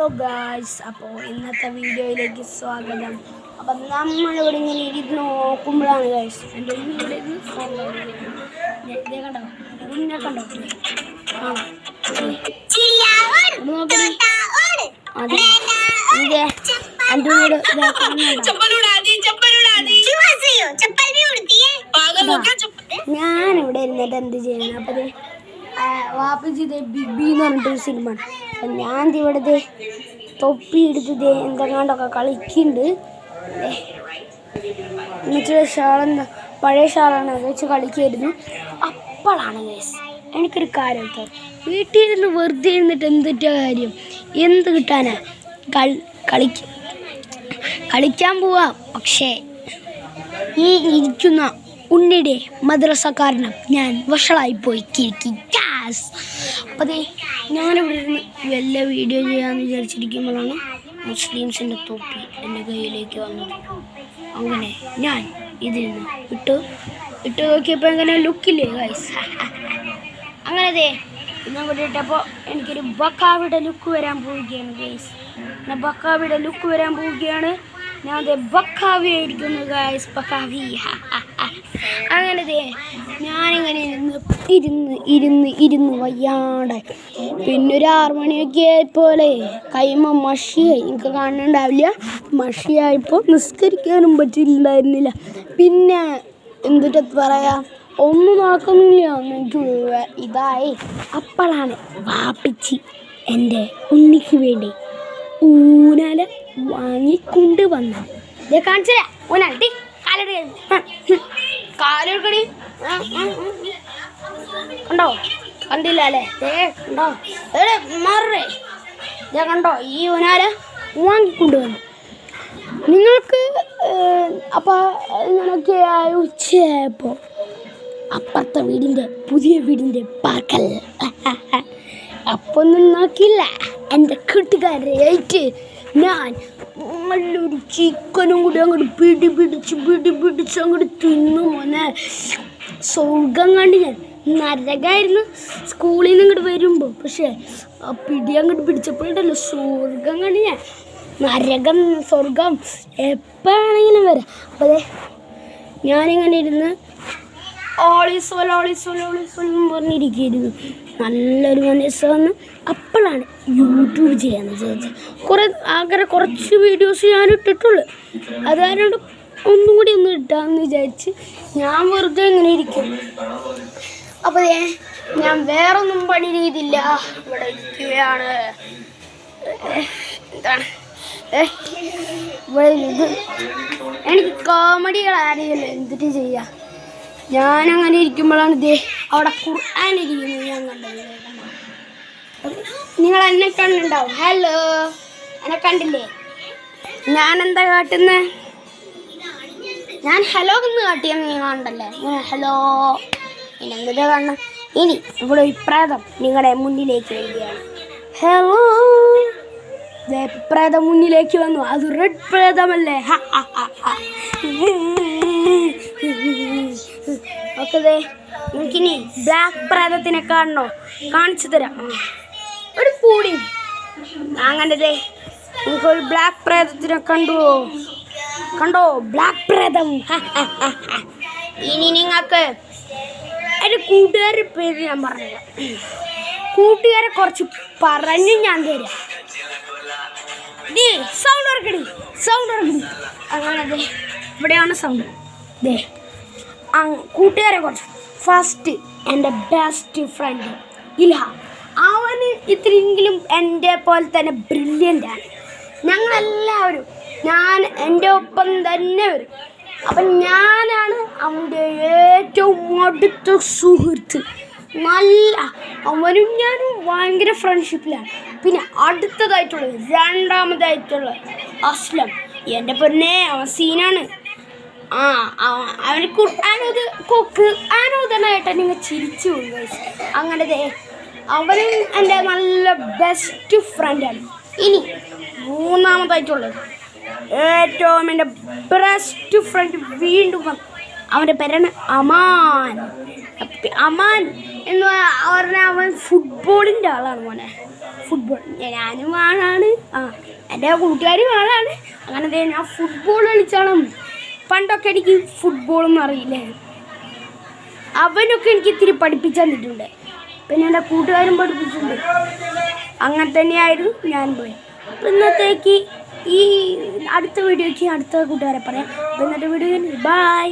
Hello guys, അപ്പോൾ ഇന്നത്തെ വീഡിയോയിലേക്ക് സ്വാഗതം. അപ്പം നമ്മളിവിടെ ഇങ്ങനെ ഇരുന്ന് നോക്കുമ്പോഴാണ് ഗായ്സ് എൻ്റെ ഇവിടെ ഇരുന്ന് ഫോൺ കണ്ടോ ഉന്നെ കണ്ടോ നോക്കണേ അതെ ഇതേ എൻ്റെ വീട് ഞാനിവിടെ ഇരുന്നിട്ട് എന്ത് ചെയ്യണം. അപ്പം വാപ്പിച്ച് ബിഗ് ബി എന്ന് പറഞ്ഞിട്ടൊരു സിനിമ ആണ്. അപ്പം ഞാൻ ഇവിടുത്തെ തൊപ്പി എടുത്ത് എന്തെങ്ങാണ്ടൊക്കെ കളിക്കുന്നുണ്ട്. എന്നിട്ട് ഷാളെന്താ പഴയ ഷാളാണ് അത് വെച്ച് കളിക്കായിരുന്നു. അപ്പോഴാണ് ഗൈസ് എനിക്കൊരു കാര്യം വീട്ടിലിരുന്ന് വെറുതെ ഇരുന്നിട്ട് എന്തിട്ട കാര്യം, എന്ത് കിട്ടാനാ? കളിക്കാൻ പോവാ. പക്ഷേ ഈ ഇരിക്കുന്ന ഉണ്ണിയുടെ മദ്രസക്കാരനും ഞാൻ വഷളായിപ്പോയി കിരിക്കി. അപ്പോൾ അതെ ഞാനിവിടെ ഇരുന്ന് വല്ല വീഡിയോ ചെയ്യാമെന്ന് വിചാരിച്ചിരിക്കുമ്പോഴാണ് മുസ്ലിംസിൻ്റെ തൊപ്പി എൻ്റെ കയ്യിലേക്ക് വന്നത്. അങ്ങനെ ഞാൻ ഇതിൽ നിന്ന് ഇട്ട് നോക്കിയപ്പോൾ എങ്ങനെ ലുക്കില്ലേ ഗൈസ്. അങ്ങനെ അതെ ഇന്നും കൂടി ഇട്ടപ്പോൾ എനിക്കൊരു ബക്കാവിയുടെ ലുക്ക് വരാൻ പോവുകയാണ് ഗൈസ്. ബക്കാവിയുടെ ലുക്ക് വരാൻ പോവുകയാണ്. ഞാൻ അതെ ബക്കാവി ആയിരിക്കുന്നു ഗൈസ്, ബക്കാവി. അങ്ങനത്തെ ഞാനിങ്ങനെ ഇരുന്ന് വയ്യാണ്ടായി. പിന്നെ ഒരു 6 മണിയൊക്കെ ആയപ്പോലെ കൈമ മഷിയായി. എനിക്ക് കാണുന്നുണ്ടാവില്ല, മഷിയായപ്പോൾ നിസ്കരിക്കാനും പറ്റില്ലായിരുന്നില്ല. പിന്നെ എന്തിട്ട് പറയാ, ഒന്നും നടക്കുന്നില്ല. എനിക്ക് ഇതായി. അപ്പോഴാണ് വാപ്പിച്ചി എൻ്റെ ഉണ്ണിക്ക് വേണ്ടി ഊനാല വാങ്ങിക്കൊണ്ട് വന്നത്. ഇതേ കാണിച്ചേ ഊനാലി കാലെടുക്കടി. കണ്ടോ? കണ്ടില്ല അല്ലേ? കണ്ടോ? മാറേ കണ്ടോ? ഈ ഊനാല വാങ്ങിക്കൊണ്ടുവന്നു നിങ്ങൾക്ക്. അപ്പോൾ ഇങ്ങനൊക്കെ ഉച്ചയായപ്പോൾ അപ്പുറത്തെ പുതിയ വീടിൻ്റെ പാർക്കൽ അപ്പൊന്നും നോക്കില്ല. എൻ്റെ കൂട്ടുകാരായിട്ട് ഞാൻ നല്ലൊരു ചിക്കനും കൂടി അങ്ങോട്ട് പിടിപിടിച്ച് അങ്ങോട്ട് തിന്നു മോനെ. സ്വർഗം കണ്ട് ഞാൻ നരകമായിരുന്നു സ്കൂളിൽ നിന്ന് ഇങ്ങോട്ട് വരുമ്പോൾ. പക്ഷേ ആ പിടി അങ്ങോട്ട് പിടിച്ചപ്പോഴുണ്ടല്ലോ സ്വർഗം കണ്ട് ഞാൻ. നരകം സ്വർഗം എപ്പോഴാണെങ്കിലും വരാം. അപ്പോൾ അതെ ഞാനിങ്ങനെ ഇരുന്ന് ഓളിസോൽ പറഞ്ഞിരിക്കുന്നു. നല്ലൊരു മനസ്സ് വന്ന് അപ്പോഴാണ് യൂട്യൂബ് ചെയ്യാമെന്ന് വിചാരിച്ചത്. കുറച്ച് വീഡിയോസ് ഞാൻ ഇട്ടിട്ടുള്ളൂ. അതുകാരോട് ഒന്നും കൂടി ഒന്ന് ഇട്ടാമെന്ന് വിചാരിച്ച് ഞാൻ വെറുതെ ഇങ്ങനെ ഇരിക്കും. അപ്പോൾ ഞാൻ വേറൊന്നും പണി ചെയ്തില്ല, ഇവിടെ ഇരിക്കുകയാണ്. എന്താണ് ഇവിടെ ഇത് എനിക്ക് കോമഡികൾ അറിയില്ല, എന്തിട്ട് ചെയ്യാം. ഞാനങ്ങനെ ഇരിക്കുമ്പോഴാണ് അവിടെ ഖുർആൻ ഇരിക്കുന്നത് ഞാൻ കണ്ടത്. നിങ്ങൾ എന്നെ കണ്ടുണ്ടാവും. ഹലോ, എന്നെ കണ്ടില്ലേ? ഞാനെന്താ കാട്ടുന്നത്? ഞാൻ ഹലോ എന്ന് കാട്ടിയെന്ന് നീ കണ്ടല്ലേ? ഹലോ ഇനി എന്തിനാ കാണണം? ഇനി ഇവിടെ ഒരു പ്രേതം നിങ്ങളുടെ മുന്നിലേക്ക് വരികയാണ്. ഹലോ, പ്രേതം മുന്നിലേക്ക് വന്നു. അത് റെഡ് പ്രേതമല്ലേ? ഓക്കെ, എനിക്കിനി ബ്ലാക്ക് പ്രേതത്തിനെ കാണണോ? കാണിച്ചു തരാം. ഒരു പൂടി അങ്ങനെ എനിക്കൊരു ബ്ലാക്ക് പ്രേതത്തിനെ കണ്ടോ? ബ്ലാക്ക് പ്രേതം. ഇനി നിങ്ങൾക്ക് എൻ്റെ കൂട്ടുകാരുടെ പേര് ഞാൻ പറഞ്ഞുതരാം. കൂട്ടുകാരെ കുറച്ച് പറഞ്ഞ് ഞാൻ തരാം. സൗണ്ട് ഇറക്കടി. അങ്ങനെ ഇവിടെയാണ് സൗണ്ട്. കൂട്ടുകാരെ കുറച്ച്. ഫസ്റ്റ് എൻ്റെ ബെസ്റ്റ് ഫ്രണ്ട് ഇൽഹാം. അവന് ഇത്രയെങ്കിലും എൻ്റെ പോലെ തന്നെ ബ്രില്യൻ്റാണ്. ഞങ്ങളെല്ലാവരും എൻ്റെ ഒപ്പം തന്നെ വരും. അപ്പം ഞാനാണ് അവൻ്റെ ഏറ്റവും അടുത്ത സുഹൃത്ത്. അവനും ഞാനും ഭയങ്കര ഫ്രണ്ട്ഷിപ്പിലാണ്. പിന്നെ രണ്ടാമതായിട്ടുള്ള അസ്ലം. എൻ്റെ പൊന്നെ അവൻ സീനാണ്. അവന് ആനോദനായിട്ട് നിങ്ങൾ ചിരിച്ചു പോകും. അങ്ങനെ അവനും എൻ്റെ നല്ല ബെസ്റ്റ് ഫ്രണ്ടാണ്. ഇനി മൂന്നാമതായിട്ടുള്ളത് ഏറ്റവും എൻ്റെ ബെസ്റ്റ് ഫ്രണ്ട് വീണ്ടും വന്നു. അവൻ്റെ പേരാണ് അമാൻ എന്ന് പറഞ്ഞാൽ അവൻ ഫുട്ബോളിൻ്റെ ആളാണ് മോനെ. ഫുട്ബോൾ ഞാനും ആളാണ്. എൻ്റെ കൂട്ടുകാരും ആളാണ്. അങ്ങനെ ഞാൻ ഫുട്ബോൾ കളിച്ചാണ്. പണ്ടൊക്കെ എനിക്ക് ഫുട്ബോളൊന്നും അറിയില്ല. അവനൊക്കെ എനിക്ക് ഇത്തിരി പഠിപ്പിച്ചു തന്നിട്ടുണ്ട്. പിന്നെ എൻ്റെ കൂട്ടുകാരും പഠിപ്പിച്ചിട്ടുണ്ട്. അങ്ങനെ തന്നെയായിരുന്നു ഞാൻ പോയി. അപ്പം ഇന്നത്തേക്ക് ഈ അടുത്ത വീഡിയോയ്ക്ക് അടുത്ത കൂട്ടുകാരെ പറയാം. അപ്പം ഇന്നത്തെ വീഡിയോ ബൈ.